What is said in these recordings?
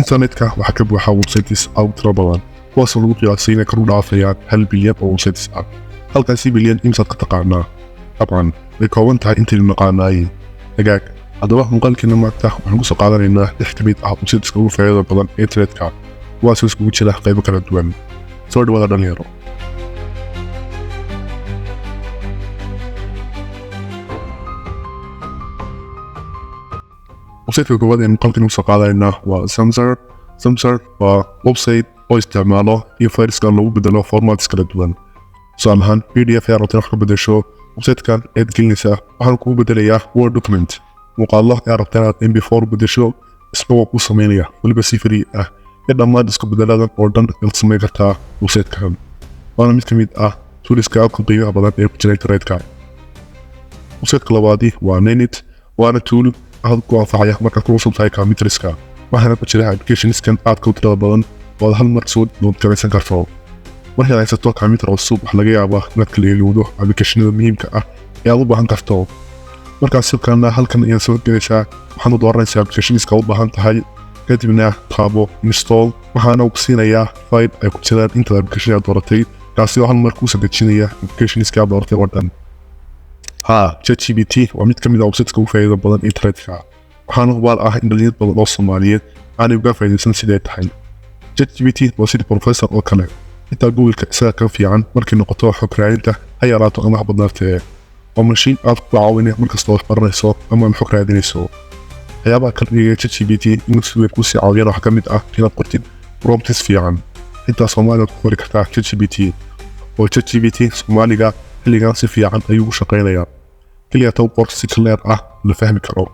internetka waxaa ka buuxa websites aad u tiro badan kuwaasoo lagu qiyaasay inay kor u dhaafayaan 1 bilyan oo websites ah. halkaasi bilyan imsaad ka taqaanaa? طبعا way kooban tahay intaynu naqaanaayeen. hagaag haddaba muuqaalkeena maanta waxaan ku soo qaadanaynaa 6 ka mid ah websites ugu faa'iidada badan ee internetka kuwaasoo iskugu jira qaybo kala duwan. soo dhawaada dhalinyaro. websiteka koowaad ee muuqaalkeena ku soo qaadanaynaa waa Samsar waa website oo isticmaalo in fayraska lagu bedelo formats kala duwan. tusaale ahaan PDF ayaa rabta wax ka bedesho websitekan eed gelinaysaa waxaan kugu bedelayaa Word document. muuqaallo ayaa rabta inaad MP4 bedesho isagoo kuu samaynaya weliba si free ah ee dhammaan isku bedeladan oo dhan ayaad samayn kartaa websitekan. waana mid ka mid ah tooliska aadka qiimaha badan ee ku jira internetka. websiteka labaadi waa Nenit waana tool aad ku anfacaya markaad ku cusub tahay computeriska waxaana ku jira applicationskan aadka u tirada badan oo aad hal mar soo dood galaysan karto. markaad haysato computer cusub waxaa laga yaabaa inaad kala ilowdo applicationada muhiimka ah ee aad u baahan karto. markaas sidkaana halkan ayaad soo gelaysaa waxaad u dooranaysaa applicationska u baahan tahay kadibna taabo install waxaana uu siinayaa file ay ku jiraan inta application aad dooratay kaasi oo hal mar kuu soo dejinaya applicationska aad dooratay oo dhan. ChatGPT waa mid ka mid ah websites ugu faa'iidada badan internetka waxaana hubaal ah in dhalinyaro badan oo Soomaaliyeed aanay uga faa'iideysan siday tahay. ChatGPT waa sidii professor oo kale inta Google-ka isaga ka fiican markay noqoto xog raadinta ha yaraato ama ha badnaatee. waa mashiin aad ku caawinaya markasta oo wax baranayso ama xog raadinayso. waxyaabaha kala dhigaya ChatGPT inuu si weyn kusii caawiyana waxaa ka mid ah inaad qortid prompts fiican. xitaa Soomaaliga ku qori kartaa ChatGPT oo ChatGPT Soomaaliga xilligan si fiican ayuu u shaqaynayaa. kaliya taw qor si clear ah la fahmi karo.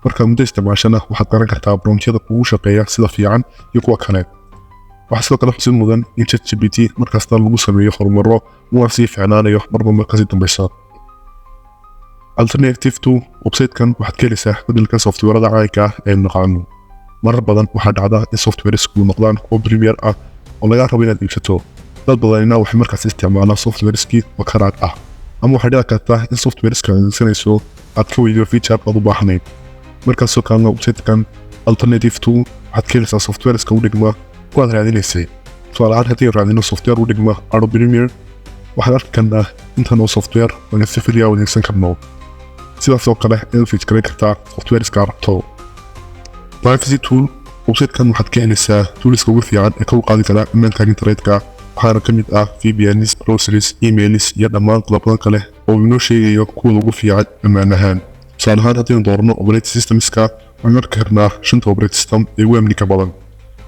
marka muddo isticmaashana waxaad garan kartaa promptyada kugu shaqeeya sida fiican iyo kuwa kale. waxaa sidoo kale xusid mudan in ChatGPT markasta lagu sameeyo horumaro una sii fiicnaanayo marba markasii dambaysa. Alternative 2 websitekan waxaad ka helaysaa beddelka softwarada caanka ah ee naqaano. marar badan waxaa dhacda in softwaresku noqdaan kuwo premier ah oo laga rabo inaad iibsato. dad badanina waxay markaas isticmaalaan softwareskii oo karaad ah ama waxay dhici kartaa in softwareska aad adeegsanayso aad ka weydiyo feature aad u baahnayd. markaasoo kalena websitekan Alternative 2 waxaad ka helaysaa softwareska u dhigma kuwaad raadinaysay. tusaale ahaan haddii raadino software u dhigma Adobe Premiere waxaad arki karnaa intan oo software oo si free ah u adeegsan karno. sidaas oo kale ayaad feature kartaa softwareska aad rabto. Privacy tool websitekan waxaad ka helaysaa tooliska ugu fiican ee ka qaadi kara ammaanka internetka waxaana ka mid ah VPNs, browsers, emails iyo dhammaan qalabada kale oo inoo sheegayo kuwa ugu fiican ammaan ahaan. tusaale ahaan haddii doorno operating systemska waxaan arki karnaa 5 operating system ee ugu amniga badan.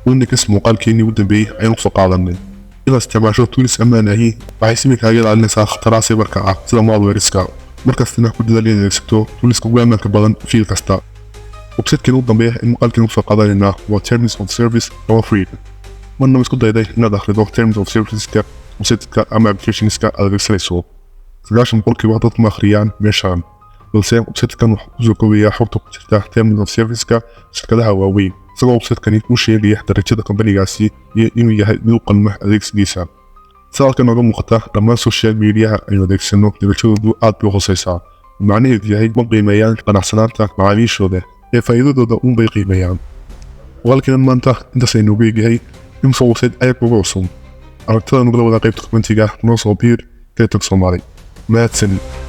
windows muuqaalkeenii ugu dambeeyay ayaan soo qaadanay. inaad isticmaasho tools ammaan ahi waxay si kaaga ilaalinaysaa khataraha cyberka ah sida malwareska. markastana ku dadaal inaad adeegsato toolska ugu ammaanka badan fiil kasta. websitekan ugu dambeeya ee muuqaalkeena soo qaadanaynaa waa Terms of Service oo free. marna isku dayday inaad akhrido Terms of Service-ka websiteka ama applicationska aad adeegsanayso. 90% dadku ma akhriyaan meeshaan balse websitekan wuxuu kusoo koobayaa xogta ku jirta Terms of Service-ka shirkadaha waaweyn isagoo websitekani uu sheegaya darajada kompanigaasi iyo inuu yahay mid u qalma adeegsigiisa. sidalkan nooga muuqata dhammaan social mediaha aynu adeegsano darajadoodu aad bay u hooseysaa. macnaheedu yahay ma qiimeeyaan qanacsanaanta macaamiishooda ee faa'iidadooda unbay qiimeeyaan. walaalkeen maanta intaas aynu ugu eegyahay imsa website ayaa kugu cusub aragtada nugula wada qaybta commentiga noo soo biir TikTok Soomaali. mahadsanid.